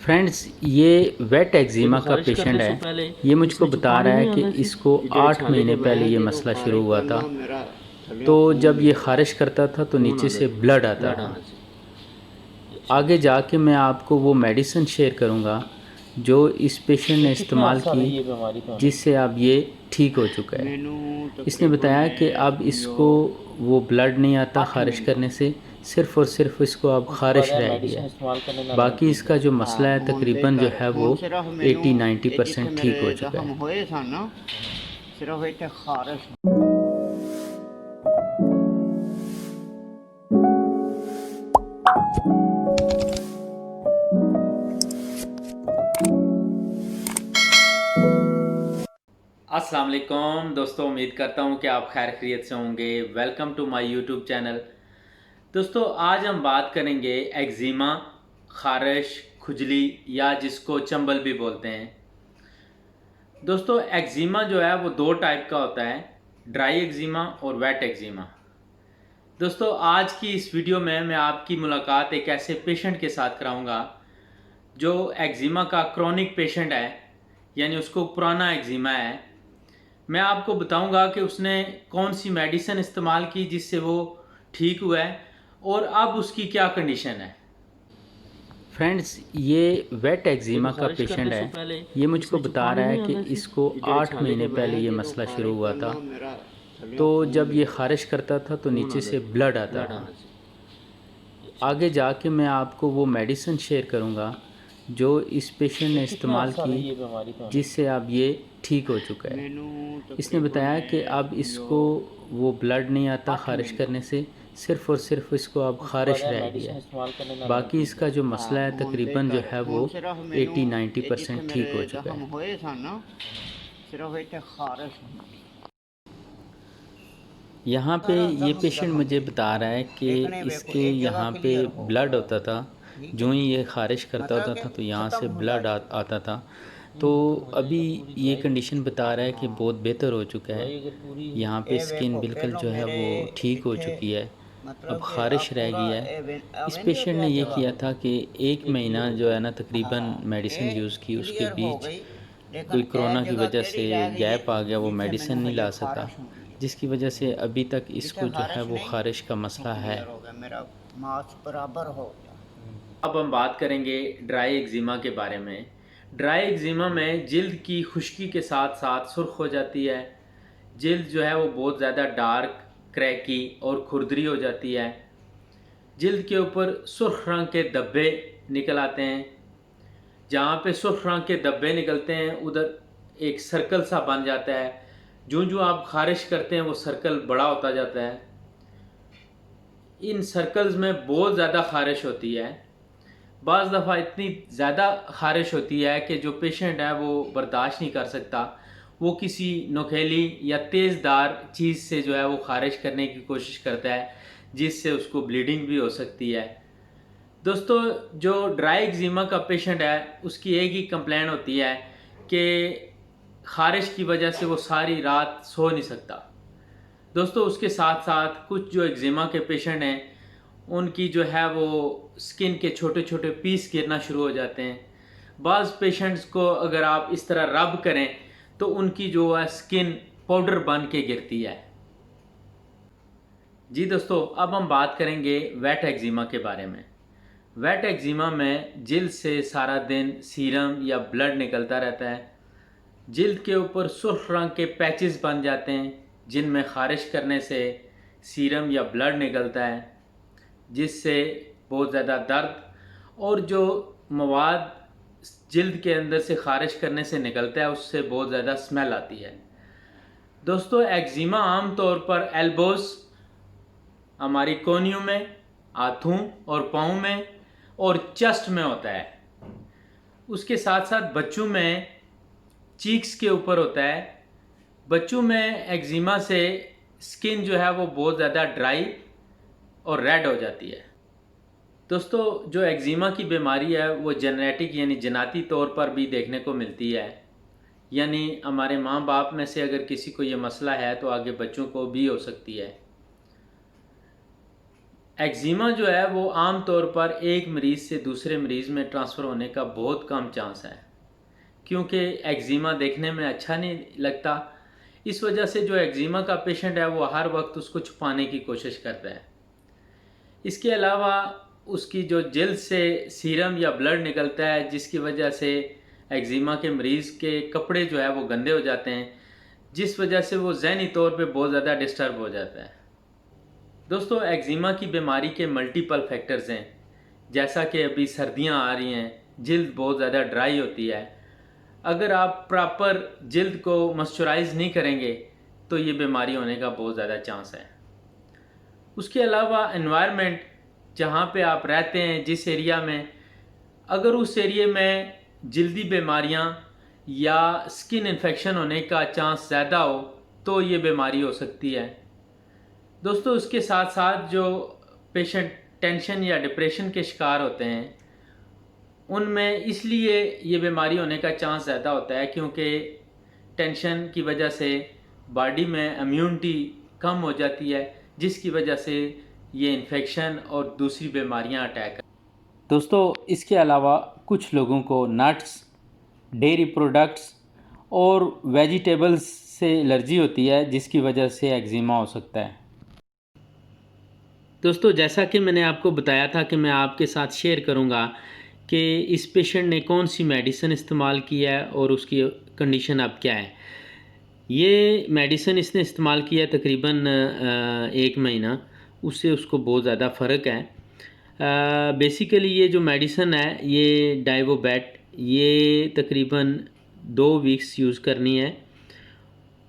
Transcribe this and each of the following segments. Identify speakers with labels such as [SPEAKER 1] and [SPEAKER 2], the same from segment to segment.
[SPEAKER 1] Friends, ये wait eczema का patient है। ये मुझको बता रहा है कि इसको 8 महीने पहले ये मसला शुरू हुआ था। तो जब ये ख़ारिश करता था तो नीचे से ब्लड आता था। आगे जाके मैं आपको वो मेडिसिन शेयर करूँगा जो इस पेशेंट ने इस्तेमाल की, जिससे अब ये ठीक हो चुका है। इसने बताया कि अब इसको वो ब्लड नहीं आता ख़ारिश करने से, सिर्फ़ और सिर्फ इसको अब ख़ारिश रह गया है। बाकी इसका जो मसला है तकरीबन जो है वो 80-90% ठीक हो चुका है। अस्सलाम वालेकुम दोस्तों, उम्मीद करता हूँ कि आप खैर खैरियत से होंगे। Welcome to my YouTube channel. दोस्तों, आज हम बात करेंगे एक्जिमा, ख़ारिश, खुजली या जिसको चंबल भी बोलते हैं। दोस्तों, एक्जिमा जो है वो दो टाइप का होता है, ड्राई एक्जिमा और वेट एक्जिमा। दोस्तों, आज की इस वीडियो में मैं आपकी मुलाकात एक ऐसे पेशेंट के साथ कराऊंगा जो एक्जिमा का क्रॉनिक पेशेंट है, यानी उसको पुराना एक्जिमा है। मैं आपको बताऊंगा कि उसने कौन सी मेडिसिन इस्तेमाल की जिससे वो ठीक हुआ है और अब उसकी क्या कंडीशन है। फ्रेंड्स, ये वेट एक्जिमा का पेशेंट है। ये मुझको बता रहा है कि इसको 8 महीने पहले ये मसला शुरू हुआ था। तो जब ये ख़ारिश करता था तो नीचे से ब्लड आता था। आगे जाके मैं आपको वो मेडिसिन शेयर करूँगा जो इस पेशेंट ने इस्तेमाल की, जिससे अब ये ठीक हो चुका है। इसने बताया कि अब इसको वो ब्लड नहीं आता ख़ारिश करने से, सिर्फ़ और सिर्फ इसको अब ख़ारिश रह गया है। बाकी इसका जो मसला है तकरीबन जो है वो 80-90% ठीक हो चुका है। यहाँ पे ये पेशेंट मुझे बता रहा है कि इसके यहाँ पे ब्लड होता था। जो ही ये ख़ारिश करता होता था तो यहाँ से ब्लड आता था। तो अभी ये कंडीशन बता रहा है कि बहुत बेहतर हो चुका है। यहाँ पे स्किन बिल्कुल जो है वो ठीक हो चुकी है, अब ख़ारिश रह गई है। इस पेशेंट ने ये किया था कि 1 महीना जो है ना तकरीबन मेडिसिन यूज़ की, उसके बीच कोई कोरोना की वजह से गैप आ गया, वो मेडिसिन नहीं ला सका, जिसकी वजह से अभी तक इसको जो है वो ख़ारिश का मसला है। अब हम बात करेंगे ड्राई एक्जिमा के बारे में। ड्राई एक्जिमा में जिल्द की खुश्की के साथ साथ सुर्ख हो जाती है। जिल्द जो है वो बहुत ज़्यादा डार्क, क्रैकी और खुरदरी हो जाती है। जिल्द के ऊपर सुर्ख रंग के धब्बे निकल आते हैं। जहाँ पे सुर्ख रंग के धब्बे निकलते हैं उधर एक सर्कल सा बन जाता है। जो जो आप ख़ारिश करते हैं वो सर्कल बड़ा होता जाता है। इन सर्कल्स में बहुत ज़्यादा ख़ारिश होती है। बाज़ दफ़ा इतनी ज़्यादा ख़ारिश होती है कि जो पेशेंट है वो बर्दाश्त नहीं कर सकता। वो किसी नोकीली या तेज़दार चीज़ से जो है वो ख़ारिश करने की कोशिश करता है, जिससे उसको ब्लीडिंग भी हो सकती है। दोस्तों, जो ड्राई एक्जिमा का पेशेंट है उसकी एक ही कंप्लेन होती है कि ख़ारिश की वजह से वो सारी रात सो नहीं सकता। दोस्तों, उसके साथ साथ कुछ जो एक्जिमा के पेशेंट हैं उनकी जो है वो स्किन के छोटे छोटे पीस गिरना शुरू हो जाते हैं। बाज़ पेशेंट्स को अगर आप इस तरह रब करें तो उनकी जो है स्किन पाउडर बन के गिरती है। जी दोस्तों, अब हम बात करेंगे वेट एक्जिमा के बारे में। वेट एक्जिमा में जिल्द से सारा दिन सीरम या ब्लड निकलता रहता है। जिल्द के ऊपर सुर्ख रंग के पैचेस बन जाते हैं जिनमें ख़ारिश करने से सीरम या ब्लड निकलता है, जिससे बहुत ज़्यादा दर्द और जो मवाद जिल्द के अंदर से ख़ारिश करने से निकलता है उससे बहुत ज़्यादा स्मेल आती है। दोस्तों, एक्जिमा आम तौर पर एल्बोस, हमारी कोहनियों में, हाथों और पाँव में और चेस्ट में होता है। उसके साथ साथ बच्चों में चीक्स के ऊपर होता है। बच्चों में एक्जिमा से स्किन जो है वो बहुत ज़्यादा ड्राई और रेड हो जाती है। दोस्तों, जो एक्जिमा की बीमारी है वो जेनेटिक यानी जनाती तौर पर भी देखने को मिलती है। यानी हमारे माँ बाप में से अगर किसी को ये मसला है तो आगे बच्चों को भी हो सकती है। एक्जिमा जो है वो आम तौर पर एक मरीज़ से दूसरे मरीज़ में ट्रांसफ़र होने का बहुत कम चांस है, क्योंकि एक्जिमा देखने में अच्छा नहीं लगता। इस वजह से जो एक्जिमा का पेशेंट है वो हर वक्त उसको छुपाने की कोशिश करता है। इसके अलावा उसकी जो जल्द से सीरम या ब्लड निकलता है, जिसकी वजह से एक्जिमा के मरीज़ के कपड़े जो है वो गंदे हो जाते हैं, जिस वजह से वो ज़हनी तौर पे बहुत ज़्यादा डिस्टर्ब हो जाता है। दोस्तों, एक्जिमा की बीमारी के मल्टीपल फैक्टर्स हैं। जैसा कि अभी सर्दियां आ रही हैं, जिल्द बहुत ज़्यादा ड्राई होती है। अगर आप प्रॉपर जिल्द को मॉइस्चराइज नहीं करेंगे तो ये बीमारी होने का बहुत ज़्यादा चांस है। उसके अलावा एनवायरनमेंट जहाँ पे आप रहते हैं, जिस एरिया में, अगर उस एरिया में जल्दी बीमारियाँ या स्किन इन्फेक्शन होने का चांस ज़्यादा हो तो ये बीमारी हो सकती है। दोस्तों, इसके साथ साथ जो पेशेंट टेंशन या डिप्रेशन के शिकार होते हैं उनमें इसलिए ये बीमारी होने का चांस ज़्यादा होता है क्योंकि टेंशन की वजह से बॉडी में इम्यूनिटी कम हो जाती है, जिसकी वजह से ये इन्फेक्शन और दूसरी बीमारियां अटैक। दोस्तों, इसके अलावा कुछ लोगों को नट्स, डेयरी प्रोडक्ट्स और वेजिटेबल्स से एलर्जी होती है, जिसकी वजह से एक्जिमा हो सकता है। दोस्तों, जैसा कि मैंने आपको बताया था कि मैं आपके साथ शेयर करूंगा कि इस पेशेंट ने कौन सी मेडिसिन इस्तेमाल की है और उसकी कंडीशन अब क्या है। ये मेडिसिन इसने इस्तेमाल किया तकरीबन 1 महीना, उससे उसको बहुत ज़्यादा फ़र्क है। बेसिकली ये जो मेडिसिन है ये डाइवोबैट, ये तकरीबन 2 वीक्स यूज़ करनी है।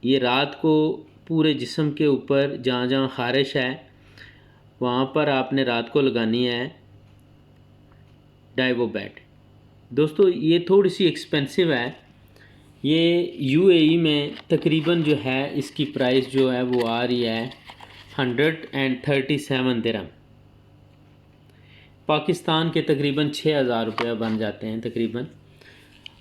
[SPEAKER 1] ये रात को पूरे जिस्म के ऊपर जहाँ जहाँ ख़ारिश है वहाँ पर आपने रात को लगानी है डाइवोबैट। दोस्तों, ये थोड़ी सी एक्सपेंसिव है। ये यूएई में तकरीबन जो है इसकी प्राइस जो है वो आ रही है 137 दिरहम। पाकिस्तान के तकरीबन 6,000 रुपये बन जाते हैं तकरीबन।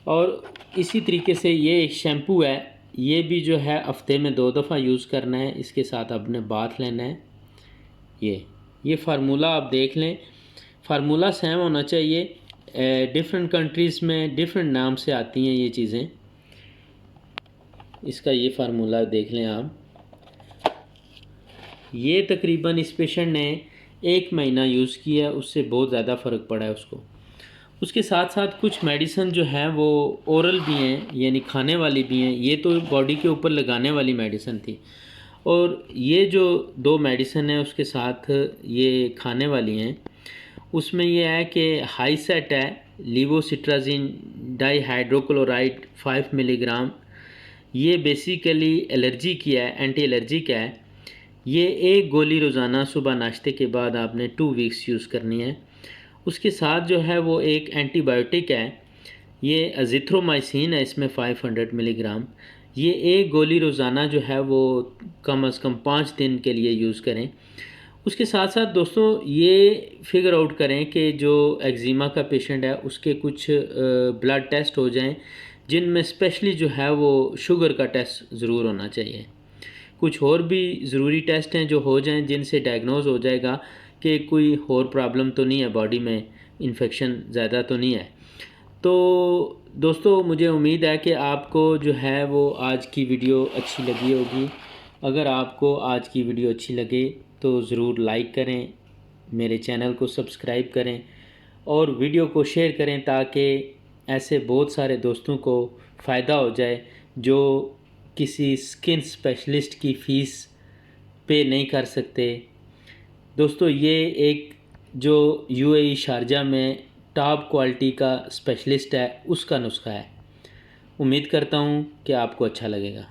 [SPEAKER 1] और इसी तरीके से ये एक शैम्पू है, ये भी जो है हफ्ते में 2 दफ़ा यूज़ करना है। इसके साथ आपने बाथ लेना है। ये फार्मूला आप देख लें, फार्मूला सेम होना चाहिए। डिफरेंट कंट्रीज़ में डिफरेंट नाम से आती हैं ये चीज़ें। इसका ये फार्मूला देख लें आप। ये तकरीबन इस पेशेंट ने 1 महीना यूज़ किया, उससे बहुत ज़्यादा फ़र्क पड़ा है उसको। उसके साथ साथ कुछ मेडिसिन जो हैं वो ओरल भी हैं, यानी खाने वाली भी हैं। ये तो बॉडी के ऊपर लगाने वाली मेडिसिन थी, और ये जो 2 मेडिसिन है उसके साथ ये खाने वाली हैं। उसमें ये है कि हाईसेट है, लीवोसिट्राजिन डाइहाइड्रोक्लोराइड 5 मिलीग्राम। ये बेसिकली एलर्जी की है, एंटी एलर्जिक है। ये 1 गोली रोज़ाना सुबह नाश्ते के बाद आपने 2 वीक्स यूज़ करनी है। उसके साथ जो है वो एक एंटीबायोटिक है, ये अजिथ्रोमाइसिन है, इसमें 500 मिलीग्राम। ये 1 गोली रोज़ाना जो है वो कम से कम 5 दिन के लिए यूज़ करें। उसके साथ साथ दोस्तों ये फिगर आउट करें कि जो एक्जिमा का पेशेंट है उसके कुछ ब्लड टेस्ट हो जाएं, जिनमें स्पेशली जो है वो शुगर का टेस्ट ज़रूर होना चाहिए। कुछ और भी ज़रूरी टेस्ट हैं जो हो जाएं, जिनसे डायग्नोज हो जाएगा कि कोई और प्रॉब्लम तो नहीं है, बॉडी में इन्फेक्शन ज़्यादा तो नहीं है। तो दोस्तों, मुझे उम्मीद है कि आपको जो है वो आज की वीडियो अच्छी लगी होगी। अगर आपको आज की वीडियो अच्छी लगे तो ज़रूर लाइक करें, मेरे चैनल को सब्सक्राइब करें और वीडियो को शेयर करें, ताकि ऐसे बहुत सारे दोस्तों को फ़ायदा हो जाए जो किसी स्किन स्पेशलिस्ट की फ़ीस पे नहीं कर सकते। दोस्तों, ये एक जो यूएई शारजा में टॉप क्वालिटी का स्पेशलिस्ट है, उसका नुस्खा है। उम्मीद करता हूँ कि आपको अच्छा लगेगा।